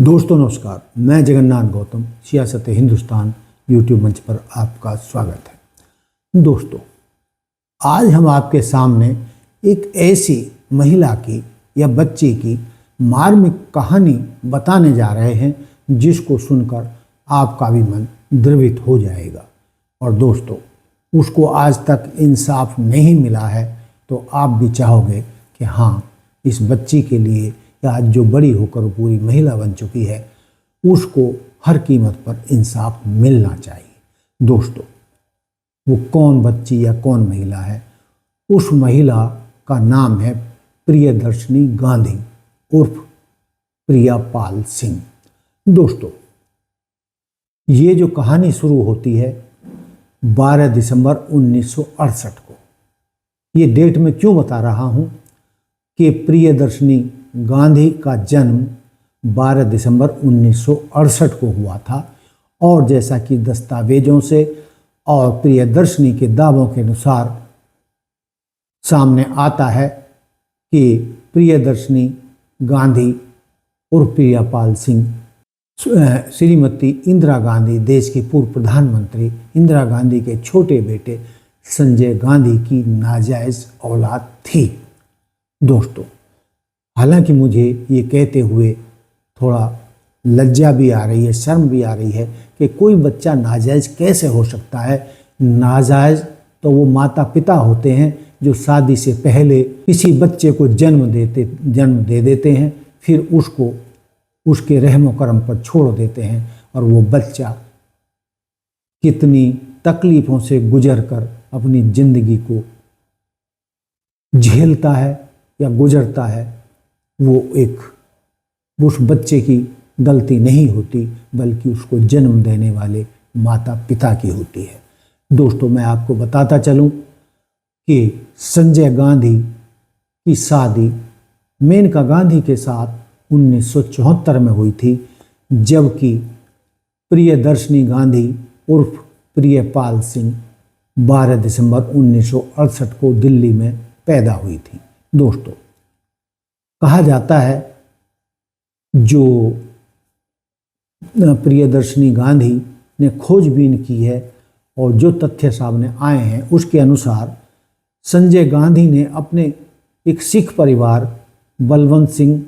दोस्तों नमस्कार, मैं जगन्नाथ गौतम सियासत हिंदुस्तान यूट्यूब मंच पर आपका स्वागत है। दोस्तों, आज हम आपके सामने एक ऐसी महिला की या बच्ची की मार्मिक कहानी बताने जा रहे हैं जिसको सुनकर आपका भी मन द्रवित हो जाएगा। और दोस्तों, उसको आज तक इंसाफ नहीं मिला है तो आप भी चाहोगे कि हाँ, इस बच्ची के लिए या आज जो बड़ी होकर पूरी महिला बन चुकी है उसको हर कीमत पर इंसाफ मिलना चाहिए। दोस्तों, वो कौन बच्ची या कौन महिला है? उस महिला का नाम है प्रियदर्शनी गांधी उर्फ प्रिया पाल सिंह। दोस्तों, ये जो कहानी शुरू होती है 12 दिसंबर 1968 को। ये डेट मैं क्यों बता रहा हूँ कि प्रियदर्शनी गांधी का जन्म 12 दिसंबर 1968 को हुआ था और जैसा कि दस्तावेजों से और प्रियदर्शनी के दावों के अनुसार सामने आता है कि प्रियदर्शनी गांधी उर्फ प्रिया पाल सिंह श्रीमती इंदिरा गांधी, देश की पूर्व प्रधानमंत्री इंदिरा गांधी के छोटे बेटे संजय गांधी की नाजायज औलाद थी। दोस्तों, हालांकि मुझे ये कहते हुए थोड़ा लज्जा भी आ रही है, शर्म भी आ रही है कि कोई बच्चा नाजायज कैसे हो सकता है। नाजायज तो वो माता पिता होते हैं जो शादी से पहले किसी बच्चे को जन्म दे देते हैं, फिर उसको उसके रहमो करम पर छोड़ देते हैं और वो बच्चा कितनी तकलीफ़ों से गुजर कर अपनी ज़िंदगी को झेलता है या गुजरता है, वो उस बच्चे की गलती नहीं होती बल्कि उसको जन्म देने वाले माता पिता की होती है। दोस्तों, मैं आपको बताता चलूं कि संजय गांधी की शादी मेनका गांधी के साथ 1974 में हुई थी, जबकि प्रियदर्शनी गांधी उर्फ प्रियपाल सिंह 12 दिसंबर 1968 को दिल्ली में पैदा हुई थी। दोस्तों, कहा जाता है जो प्रियदर्शनी गांधी ने खोजबीन की है और जो तथ्य सामने आए हैं उसके अनुसार संजय गांधी ने अपने एक सिख परिवार बलवंत सिंह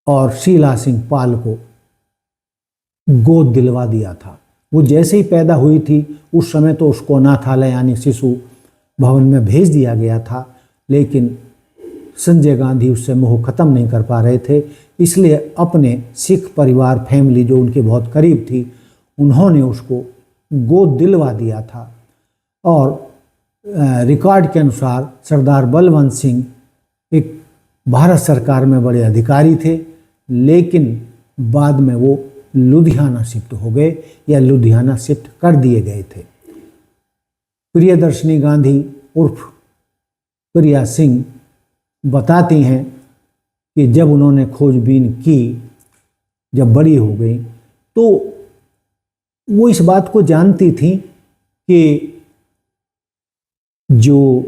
और शीला सिंह पाल को गोद दिलवा दिया था। वो जैसे ही पैदा हुई थी उस समय तो उसको अनाथालय यानी शिशु भवन में भेज दिया गया था, लेकिन संजय गांधी उससे मोह ख़त्म नहीं कर पा रहे थे, इसलिए अपने सिख परिवार फैमिली जो उनके बहुत करीब थी उन्होंने उसको गोद दिलवा दिया था। और रिकॉर्ड के अनुसार सरदार बलवंत सिंह एक भारत सरकार में बड़े अधिकारी थे, लेकिन बाद में वो लुधियाना शिफ्ट हो गए या लुधियाना शिफ्ट कर दिए गए थे। प्रियदर्शनी गांधी उर्फ प्रिया सिंह बताती हैं कि जब उन्होंने खोजबीन की, जब बड़ी हो गई, तो वो इस बात को जानती थी कि जो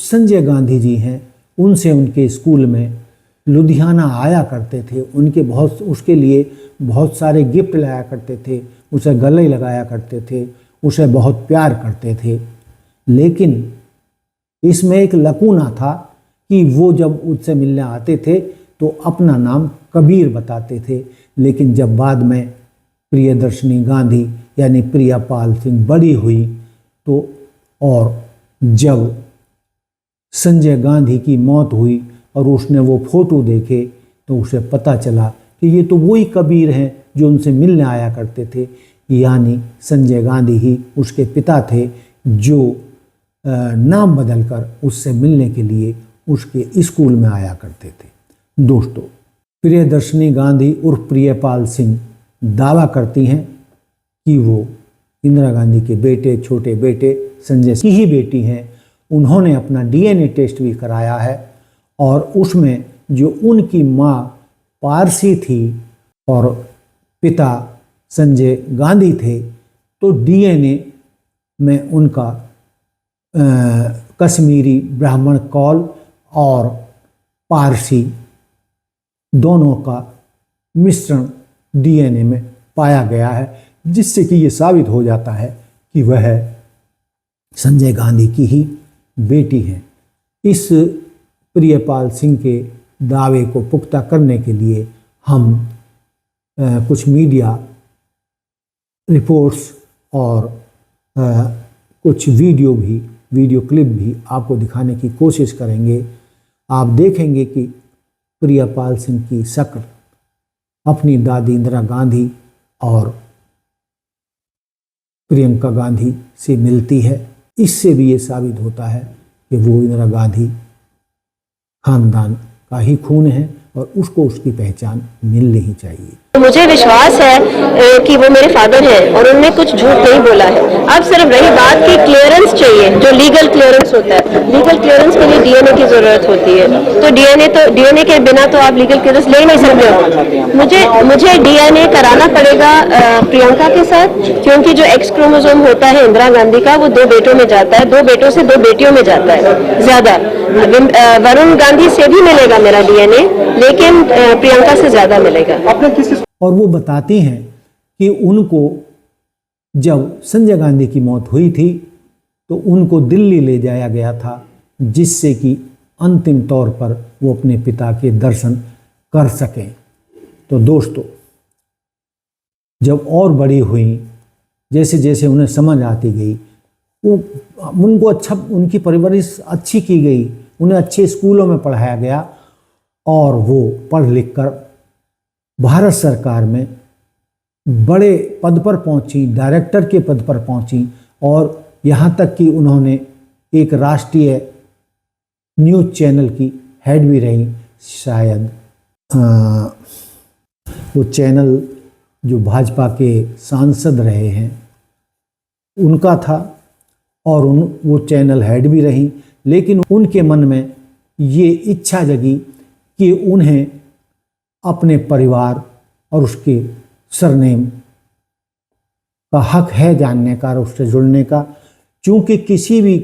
संजय गांधी जी हैं उनसे उनके स्कूल में लुधियाना आया करते थे, उसके लिए बहुत सारे गिफ्ट लाया करते थे, उसे गले लगाया करते थे, उसे बहुत प्यार करते थे। लेकिन इसमें एक लकूना था कि वो जब उससे मिलने आते थे तो अपना नाम कबीर बताते थे, लेकिन जब बाद में प्रियदर्शनी गांधी यानी प्रिया पाल सिंह बड़ी हुई तो और जब संजय गांधी की मौत हुई और उसने वो फोटो देखे तो उसे पता चला कि ये तो वही कबीर हैं जो उनसे मिलने आया करते थे, यानी संजय गांधी ही उसके पिता थे जो नाम बदलकर उससे मिलने के लिए उसके स्कूल में आया करते थे। दोस्तों, प्रियदर्शनी गांधी उर्फ प्रियपाल सिंह दावा करती हैं कि वो इंदिरा गांधी के बेटे, छोटे बेटे संजय की ही बेटी हैं। उन्होंने अपना डीएनए टेस्ट भी कराया है और उसमें जो उनकी माँ पारसी थी और पिता संजय गांधी थे, तो डीएनए में उनका कश्मीरी ब्राह्मण कौल और पारसी दोनों का मिश्रण डीएनए में पाया गया है, जिससे कि ये साबित हो जाता है कि वह संजय गांधी की ही बेटी है। इस प्रियपाल सिंह के दावे को पुख्ता करने के लिए हम कुछ मीडिया रिपोर्ट्स और कुछ वीडियो क्लिप भी आपको दिखाने की कोशिश करेंगे। आप देखेंगे कि प्रियपाल सिंह की शक्ल अपनी दादी इंदिरा गांधी और प्रियंका गांधी से मिलती है। इससे भी ये साबित होता है कि वो इंदिरा गांधी खानदान का ही खून है और उसको उसकी पहचान मिलनी ही चाहिए। मुझे विश्वास है कि वो मेरे फादर हैं और उन्होंने कुछ झूठ नहीं बोला है। अब सिर्फ रही बात की क्लियरेंस चाहिए, जो लीगल क्लियरेंस होता है। लीगल क्लियरेंस के लिए डीएनए की जरूरत होती है, तो डीएनए के बिना तो आप लीगल क्लियरेंस ले नहीं सकते हो। मुझे डीएनए कराना पड़ेगा प्रियंका के साथ, क्योंकि जो एक्स क्रोमोसोम होता है इंदिरा गांधी का वो 2 बेटों में जाता है, 2 बेटों से 2 बेटियों में जाता है ज्यादा। वरुण गांधी से भी मिलेगा मेरा डीएनए, लेकिन प्रियंका से ज्यादा मिलेगा। और वो बताती हैं कि उनको जब संजय गांधी की मौत हुई थी तो उनको दिल्ली ले जाया गया था, जिससे कि अंतिम तौर पर वो अपने पिता के दर्शन कर सकें। तो दोस्तों, जब और बड़ी हुई, जैसे जैसे उन्हें समझ आती गई, उनकी परवरिश अच्छी की गई, उन्हें अच्छे स्कूलों में पढ़ाया गया और वो पढ़ लिख कर भारत सरकार में बड़े पद पर पहुंची, डायरेक्टर के पद पर पहुंची और यहाँ तक कि उन्होंने एक राष्ट्रीय न्यूज़ चैनल की हेड भी रही। शायद वो चैनल जो भाजपा के सांसद रहे हैं उनका था और वो चैनल हेड भी रही। लेकिन उनके मन में ये इच्छा जगी कि उन्हें अपने परिवार और उसके सरनेम का हक है जानने का और उससे जुड़ने का। क्योंकि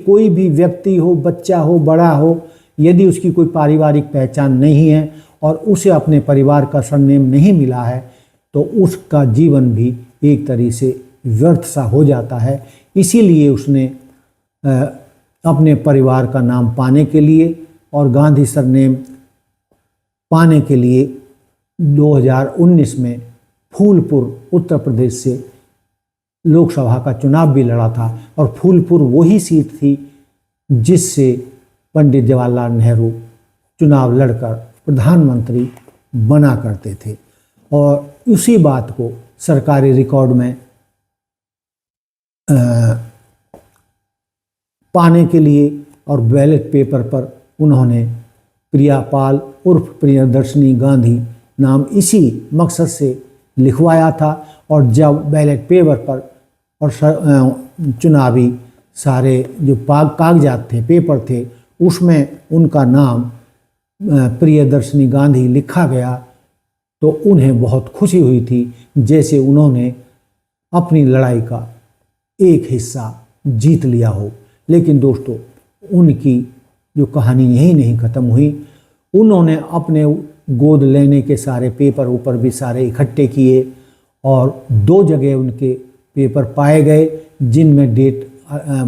कोई भी व्यक्ति हो, बच्चा हो, बड़ा हो, यदि उसकी कोई पारिवारिक पहचान नहीं है और उसे अपने परिवार का सरनेम नहीं मिला है तो उसका जीवन भी एक तरीके से व्यर्थ सा हो जाता है। इसीलिए उसने अपने परिवार का नाम पाने के लिए और गांधी सरनेम पाने के लिए 2019 में फूलपुर उत्तर प्रदेश से लोकसभा का चुनाव भी लड़ा था और फूलपुर वही सीट थी जिससे पंडित जवाहरलाल नेहरू चुनाव लड़कर प्रधानमंत्री बना करते थे। और उसी बात को सरकारी रिकॉर्ड में पाने के लिए और बैलेट पेपर पर उन्होंने प्रियापाल उर्फ प्रियदर्शनी गांधी नाम इसी मकसद से लिखवाया था। और जब बैलेट पेपर पर और चुनावी सारे जो कागजात थे, पेपर थे, उसमें उनका नाम प्रियदर्शनी गांधी लिखा गया तो उन्हें बहुत खुशी हुई थी, जैसे उन्होंने अपनी लड़ाई का एक हिस्सा जीत लिया हो। लेकिन दोस्तों, उनकी जो कहानी यहीं नहीं ख़त्म हुई। उन्होंने अपने गोद लेने के सारे पेपर ऊपर भी सारे इकट्ठे किए और 2 जगह उनके पेपर पाए गए जिनमें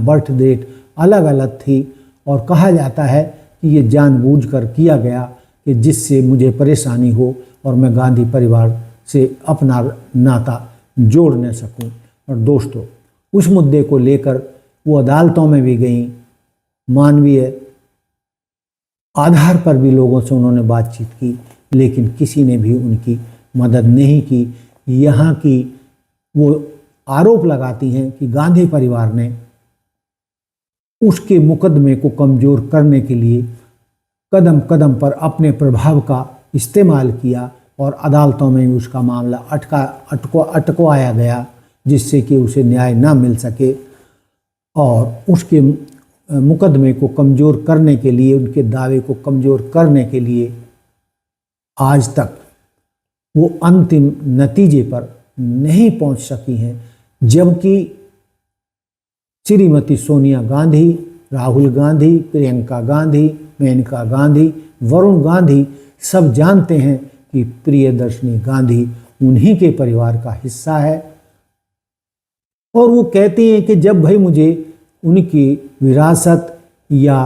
बर्थ डेट अलग अलग थी। और कहा जाता है कि ये जानबूझकर किया गया कि जिससे मुझे परेशानी हो और मैं गांधी परिवार से अपना नाता जोड़ न सकूं। और दोस्तों, उस मुद्दे को लेकर वो अदालतों में भी गईं, मानवीय आधार पर भी लोगों से उन्होंने बातचीत की, लेकिन किसी ने भी उनकी मदद नहीं की। यहाँ की वो आरोप लगाती हैं कि गांधी परिवार ने उसके मुकदमे को कमज़ोर करने के लिए कदम कदम पर अपने प्रभाव का इस्तेमाल किया और अदालतों में उसका मामला अटकवाया गया, जिससे कि उसे न्याय ना मिल सके। और उसके मुकदमे को कमज़ोर करने के लिए, उनके दावे को कमज़ोर करने के लिए आज तक वो अंतिम नतीजे पर नहीं पहुंच सकी हैं। जबकि श्रीमती सोनिया गांधी, राहुल गांधी, प्रियंका गांधी, मेनका गांधी, वरुण गांधी सब जानते हैं कि प्रियदर्शनी गांधी उन्हीं के परिवार का हिस्सा है। और वो कहती हैं कि जब भाई मुझे उनकी विरासत या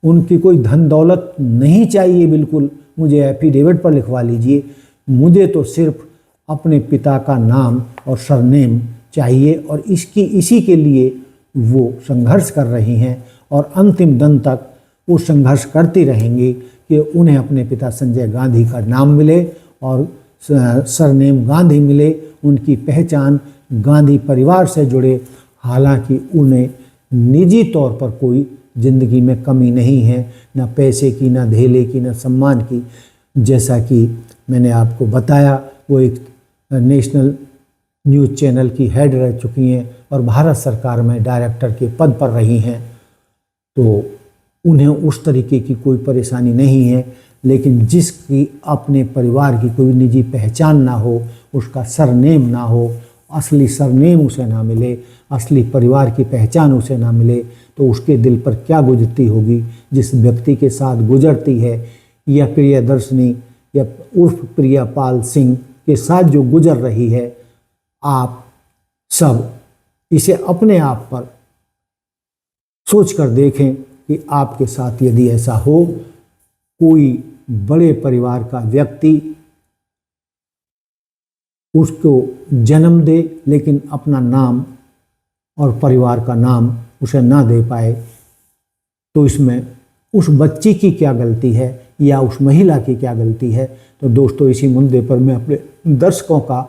उनकी कोई धन दौलत नहीं चाहिए, बिल्कुल मुझे एफिडेविट पर लिखवा लीजिए, मुझे तो सिर्फ अपने पिता का नाम और सरनेम चाहिए। और इसी के लिए वो संघर्ष कर रही हैं और अंतिम दिन तक वो संघर्ष करती रहेंगी कि उन्हें अपने पिता संजय गांधी का नाम मिले और सरनेम गांधी मिले, उनकी पहचान गांधी परिवार से जुड़े। हालांकि उन्हें निजी तौर पर कोई ज़िंदगी में कमी नहीं है, न पैसे की, न धेले की, न सम्मान की। जैसा कि मैंने आपको बताया, वो एक नेशनल न्यूज़ चैनल की हेड रह चुकी हैं और भारत सरकार में डायरेक्टर के पद पर रही हैं, तो उन्हें उस तरीके की कोई परेशानी नहीं है। लेकिन जिसकी अपने परिवार की कोई निजी पहचान ना हो, उसका सरनेम ना हो, असली सरनेम उसे ना मिले, असली परिवार की पहचान उसे ना मिले, तो उसके दिल पर क्या गुजरती होगी। जिस व्यक्ति के साथ गुजरती है, या प्रियदर्शनी या उर्फ प्रियापाल सिंह के साथ जो गुजर रही है, आप सब इसे अपने आप पर सोच कर देखें कि आपके साथ यदि ऐसा हो, कोई बड़े परिवार का व्यक्ति उसको जन्म दे लेकिन अपना नाम और परिवार का नाम उसे ना दे पाए, तो इसमें उस बच्ची की क्या गलती है या उस महिला की क्या गलती है। तो दोस्तों, इसी मुद्दे पर मैं अपने दर्शकों का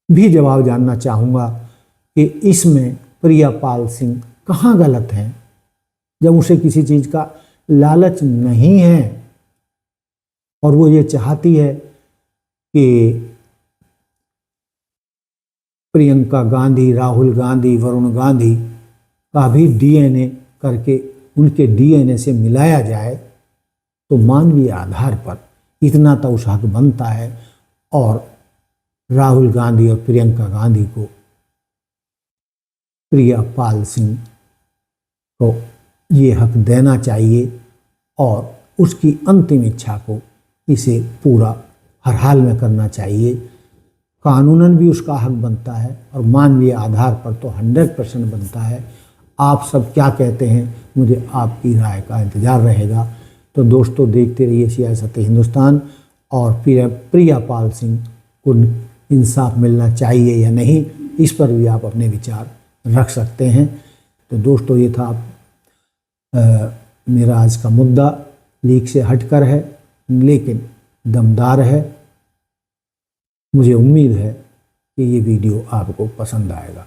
भी जवाब जानना चाहूँगा कि इसमें प्रियापाल सिंह कहाँ गलत हैं, जब उसे किसी चीज़ का लालच नहीं है और वो ये चाहती है कि प्रियंका गांधी, राहुल गांधी, वरुण गांधी का भी डीएनए करके उनके डीएनए से मिलाया जाए, तो मानवीय आधार पर इतना तो उस हक बनता है और राहुल गांधी और प्रियंका गांधी को प्रियापाल सिंह को ये हक देना चाहिए और उसकी अंतिम इच्छा को इसे पूरा हर हाल में करना चाहिए। कानूनन भी उसका हक बनता है और मानवीय आधार पर तो 100% बनता है। आप सब क्या कहते हैं, मुझे आपकी राय का इंतज़ार रहेगा। तो दोस्तों, देखते रहिए सियासत हिंदुस्तान और प्रियापाल सिंह को इंसाफ मिलना चाहिए या नहीं, इस पर भी आप अपने विचार रख सकते हैं। तो दोस्तों, ये था मेरा आज का मुद्दा। लीक से हटकर है लेकिन दमदार है। मुझे उम्मीद है कि ये वीडियो आपको पसंद आएगा।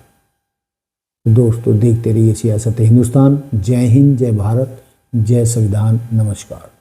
तो दोस्तों, देखते रहिए सियासत हिंदुस्तान। जय हिंद, जय भारत, जय संविधान। नमस्कार।